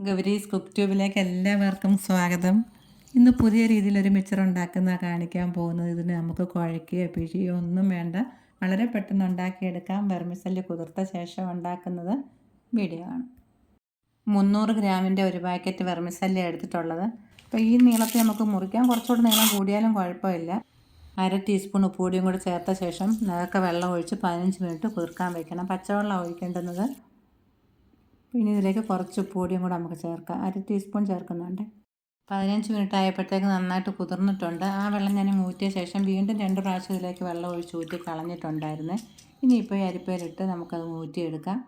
Gowri's cook ട്യൂബിലേക്ക് എല്ലാവർക്കും സ്വാഗതം. ഇന്ന് പുതിയ രീതിയിലൊരു മിച്ചർ ഉണ്ടാക്കുന്ന കാണിക്കാൻ പോകുന്നത്. ഇതിന് നമുക്ക് കുഴയ്ക്കുകയോ പിഴിയോ ഒന്നും വേണ്ട, വളരെ പെട്ടെന്ന് ഉണ്ടാക്കിയെടുക്കാം. വെർമിസെല്ലി കുതിർത്ത ശേഷം ഉണ്ടാക്കുന്നത് വീഡിയോ ആണ്. 300 ഗ്രാമിൻ്റെ ഒരു പാക്കറ്റ് വെർമിസെല്ലി എടുത്തിട്ടുള്ളത്. അപ്പോൾ ഈ നീളത്തിൽ നമുക്ക് മുറിക്കാം, കുറച്ചുകൂടി നീളം കൂടിയാലും കുഴപ്പമില്ല. 1/2 ടീസ്പൂൺ ഉപ്പുപൊടിയും കൂടി ചേർത്ത ശേഷം നേരത്തെ വെള്ളം ഒഴിച്ച് 15 മിനിറ്റ് കുതിർക്കാൻ വയ്ക്കണം. പച്ചവെള്ളം ഒഴിക്കേണ്ടുന്നത്. ഇനി ഇതിലേക്ക് കുറച്ച് ഉപ്പുപൊടിയും കൂടെ നമുക്ക് ചേർക്കാം. 1/2 ടീസ്പൂൺ ചേർക്കുന്നുണ്ട്. 15 മിനിറ്റ് ആയപ്പോഴത്തേക്ക് നന്നായിട്ട് കുതിർന്നിട്ടുണ്ട്. ആ വെള്ളം ഞാൻ ഊറ്റിയ ശേഷം വീണ്ടും 2 പ്രാവശ്യം ഇതിലേക്ക് വെള്ളം ഒഴിച്ച് ഊറ്റി കളഞ്ഞിട്ടുണ്ടായിരുന്നു. ഇനിയിപ്പോൾ ഈ അരിപ്പയിലിട്ട് നമുക്കത് ഊറ്റിയെടുക്കാം.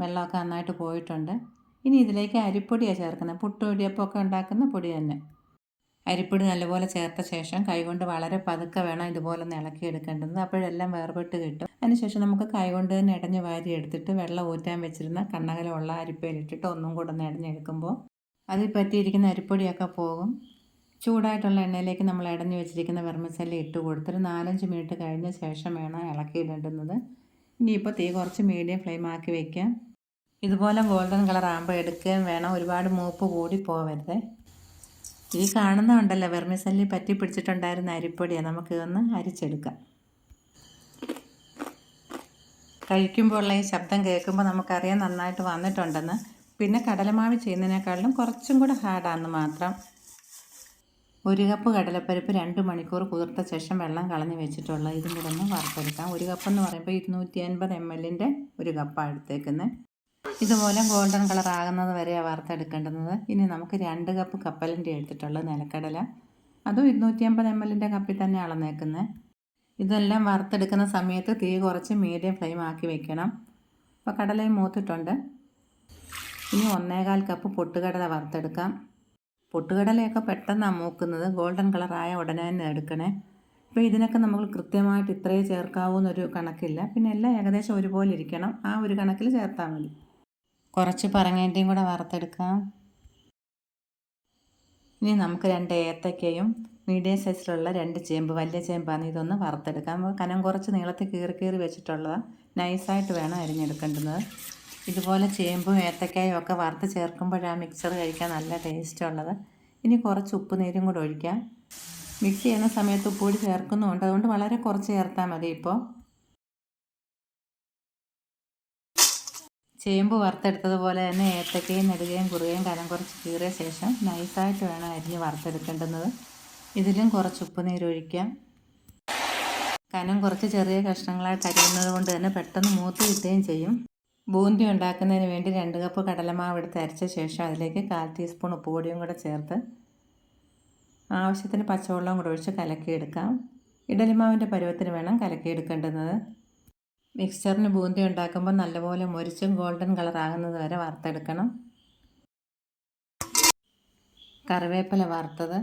വെള്ളമൊക്കെ നന്നായിട്ട് പോയിട്ടുണ്ട്. ഇനി ഇതിലേക്ക് അരിപ്പൊടിയാണ് ചേർക്കുന്നത്. പുട്ടുപൊടിയപ്പമൊക്കെ ഉണ്ടാക്കുന്ന പൊടി തന്നെ. അരിപ്പൊടി നല്ലപോലെ ചേർത്ത ശേഷം കൈകൊണ്ട് വളരെ പതുക്കെ വേണം ഇതുപോലെ ഒന്ന് ഇളക്കിയെടുക്കേണ്ടത്. അപ്പോഴെല്ലാം വേർപെട്ട് കിട്ടും. അതിനുശേഷം നമുക്ക് കൈകൊണ്ട് തന്നെ ഇടഞ്ഞ് വാരി എടുത്തിട്ട് വെള്ളം ഊറ്റാൻ വെച്ചിരുന്ന കണ്ണകലമുള്ള അരിപ്പയിലിട്ടിട്ട് ഒന്നും കൂടെ ഒന്ന് ഇടഞ്ഞെടുക്കുമ്പോൾ അതിൽ പറ്റിയിരിക്കുന്ന അരിപ്പൊടിയൊക്കെ പോകും. ചൂടായിട്ടുള്ള എണ്ണയിലേക്ക് നമ്മൾ ഇടഞ്ഞു വെച്ചിരിക്കുന്ന വെർമിസെല്ലി ഇട്ട് കൊടുത്തിട്ട് 4-5 മിനിറ്റ് കഴിഞ്ഞ ശേഷം വേണം ഇളക്കിയിടേണ്ടുന്നത്. ഇനിയിപ്പോൾ തീ കുറച്ച് മീഡിയം ഫ്ലെയിം ആക്കി വയ്ക്കാം. ഇതുപോലെ ഗോൾഡൻ കളർ ആകുമ്പോൾ എടുക്കുകയും വേണം. ഒരുപാട് മൂപ്പ് കൂടി പോവരുത്. ഈ കാണുന്നതുണ്ടല്ലോ വെർമിസെല്ലി പറ്റി പിടിച്ചിട്ടുണ്ടായിരുന്ന അരിപ്പൊടിയാണ്. നമുക്കിതൊന്ന് അരിച്ചെടുക്കാം. കഴിക്കുമ്പോഴുള്ള ഈ ശബ്ദം കേൾക്കുമ്പോൾ നമുക്കറിയാം നന്നായിട്ട് വന്നിട്ടുണ്ടെന്ന്. പിന്നെ കടലമാവ് ചെയ്യുന്നതിനേക്കാളും കുറച്ചും കൂടെ ഹാർഡാണെന്ന് മാത്രം. 1 കപ്പ് കടലപ്പരിപ്പ് 2 മണിക്കൂർ കുതിർത്ത ശേഷം വെള്ളം കളഞ്ഞ് വെച്ചിട്ടുള്ള ഇതും കൂടെ ഒന്ന് വറുത്തെടുക്കാം. 1 കപ്പ് എന്ന് പറയുമ്പോൾ 250 ml 1 കപ്പാണ് എടുത്തേക്കുന്നത്. ഇതുപോലെ ഗോൾഡൻ കളർ ആകുന്നത് വരെയാണ് വറുത്തെടുക്കേണ്ടുന്നത്. ഇനി നമുക്ക് 2 കപ്പ് കപ്പലണ്ടി എടുത്തിട്ടുള്ളത് നിലക്കടല, അതും 250 ml കപ്പിൽ തന്നെ അളന്നേക്കുന്നത്. ഇതെല്ലാം വറുത്തെടുക്കുന്ന സമയത്ത് തീ കുറച്ച് മീഡിയം ഫ്ലെയിം ആക്കി വെക്കണം. അപ്പോൾ കടലയും മൂത്തിട്ടുണ്ട്. ഇനി 1/4 കപ്പ് പൊട്ടുകടല വറുത്തെടുക്കാം. പൊട്ടുകടലയൊക്കെ പെട്ടെന്നാണ് മൂക്കുന്നത്. ഗോൾഡൻ കളറായ ഉടനെ തന്നെ എടുക്കണേ. അപ്പോൾ ഇതിനൊക്കെ നമ്മൾ കൃത്യമായിട്ട് ഇത്രയേ ചേർക്കാവൂ എന്നൊരു കണക്കില്ല. പിന്നെ എല്ലാം ഏകദേശം ഒരുപോലെ ഇരിക്കണം. ആ ഒരു കണക്കിൽ ചേർത്താൽ മതി. കുറച്ച് പറങ്ങേണ്ടിയും കൂടെ വറുത്തെടുക്കാം. ഇനി നമുക്ക് 2 ഏത്തക്കയും മീഡിയം സൈസിലുള്ള 2 ചേമ്പ്, വലിയ ചേമ്പാണ്, ഇതൊന്ന് വറുത്തെടുക്കാം. കനം കുറച്ച് നീളത്തിൽ കീറി വെച്ചിട്ടുള്ളതാണ്. നൈസായിട്ട് വേണം അരിഞ്ഞെടുക്കേണ്ടത്. ഇതുപോലെ ചേമ്പും ഏത്തക്കായും ഒക്കെ വറുത്ത് ചേർക്കുമ്പോഴാണ് മിക്സർ കഴിക്കാൻ നല്ല ടേസ്റ്റ് ഉള്ളത്. ഇനി കുറച്ച് ഉപ്പ് നീരും കൂടെ ഒഴിക്കാം. മിക്സ് ചെയ്യുന്ന സമയത്ത് ഉപ്പുപൊടി ചേർക്കുന്നുണ്ട്, അതുകൊണ്ട് വളരെ കുറച്ച് ചേർത്താൽ മതി. ഇപ്പോൾ ചേമ്പ് വറുത്തെടുത്തതുപോലെ തന്നെ ഏത്തക്കയും നെടുകയും കുറുകയും കനം കുറച്ച് കീറിയ ശേഷം നൈസായിട്ട് വേണം അരിഞ്ഞ് വറുത്തെടുക്കേണ്ടുന്നത്. ഇതിലും കുറച്ച് ഉപ്പ് നീരൊഴിക്കാം. കനം കുറച്ച് ചെറിയ കഷ്ണങ്ങളായിട്ട് അരിയുന്നത് കൊണ്ട് തന്നെ പെട്ടെന്ന് മൂത്ത് കിട്ടുകയും ചെയ്യും. ബൂന്തി ഉണ്ടാക്കുന്നതിന് വേണ്ടി 2 കപ്പ് കടലമാവ് എടുത്ത് അരച്ച ശേഷം അതിലേക്ക് 1/4 ടീസ്പൂൺ ഉപ്പുപൊടിയും കൂടെ ചേർത്ത് ആവശ്യത്തിന് പച്ചവെള്ളം കൂടെ ഒഴിച്ച് കലക്കിയെടുക്കാം. ഇഡലിമാവിൻ്റെ പരുവത്തിന് വേണം കലക്കിയെടുക്കേണ്ടുന്നത്. മിക്സ്ചറിന് ബൂന്തി ഉണ്ടാക്കുമ്പോൾ നല്ലപോലെ മുരിച്ചും ഗോൾഡൻ കളർ ആകുന്നത് വരെ വറുത്തെടുക്കണം. കറിവേപ്പില വറുത്തത്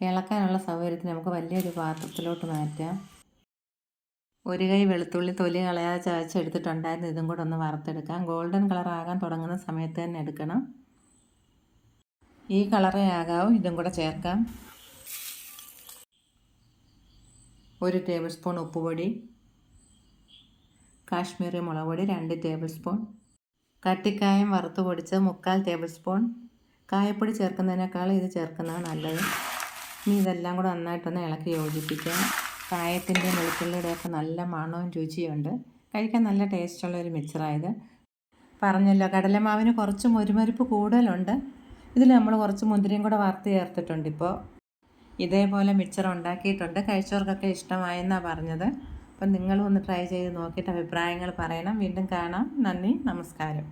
ഇളക്കാനുള്ള സൗകര്യത്തിന് നമുക്ക് വലിയൊരു പാത്രത്തിലോട്ട് മാറ്റാം. 1 കൈ വെളുത്തുള്ളി തൊലി കളയാതെ ചതച്ചെടുത്തിട്ടുണ്ടായിരുന്നു. ഇതും കൂടെ ഒന്ന് വറുത്തെടുക്കാം. ഗോൾഡൻ കളർ ആകാൻ തുടങ്ങുന്ന സമയത്ത് തന്നെ എടുക്കണം. ഈ കളറേ ആകാവും. ഇതും കൂടെ ചേർക്കാം. 1 ടേബിൾ സ്പൂൺ ഉപ്പുപൊടി, കാശ്മീരി മുളക് പൊടി 2 ടേബിൾ സ്പൂൺ, കട്ടിക്കായം വറുത്ത് പൊടിച്ചത് 3/4 ടേബിൾ സ്പൂൺ. കായപ്പൊടി ചേർക്കുന്നതിനേക്കാൾ ഇത് ചേർക്കുന്നതാണ് നല്ലത്. ഇനി ഇതെല്ലാം കൂടെ നന്നായിട്ടൊന്ന് ഇളക്കി യോജിപ്പിക്കാം. കായത്തിൻ്റെയും വെളുത്തുള്ളിയുടെയൊക്കെ നല്ല മണവും രുചിയുണ്ട്. കഴിക്കാൻ നല്ല ടേസ്റ്റുള്ളൊരു മിക്സറായത്. പറഞ്ഞല്ലോ, കടലമാവിന് കുറച്ച് മുരുമരിപ്പ് കൂടുതലുണ്ട്. ഇതിൽ നമ്മൾ കുറച്ച് മുന്തിരിയും കൂടെ വറുത്ത് ചേർത്തിട്ടുണ്ട്. ഇപ്പോൾ ഇതേപോലെ മിക്സർ ഉണ്ടാക്കിയിട്ടുണ്ട്. കഴിച്ചവർക്കൊക്കെ ഇഷ്ടമായെന്നാണ് പറഞ്ഞത്. അപ്പം നിങ്ങളും ഒന്ന് ട്രൈ ചെയ്ത് നോക്കിയിട്ട് അഭിപ്രായങ്ങൾ പറയണം. വീണ്ടും കാണാം. നന്ദി, നമസ്കാരം.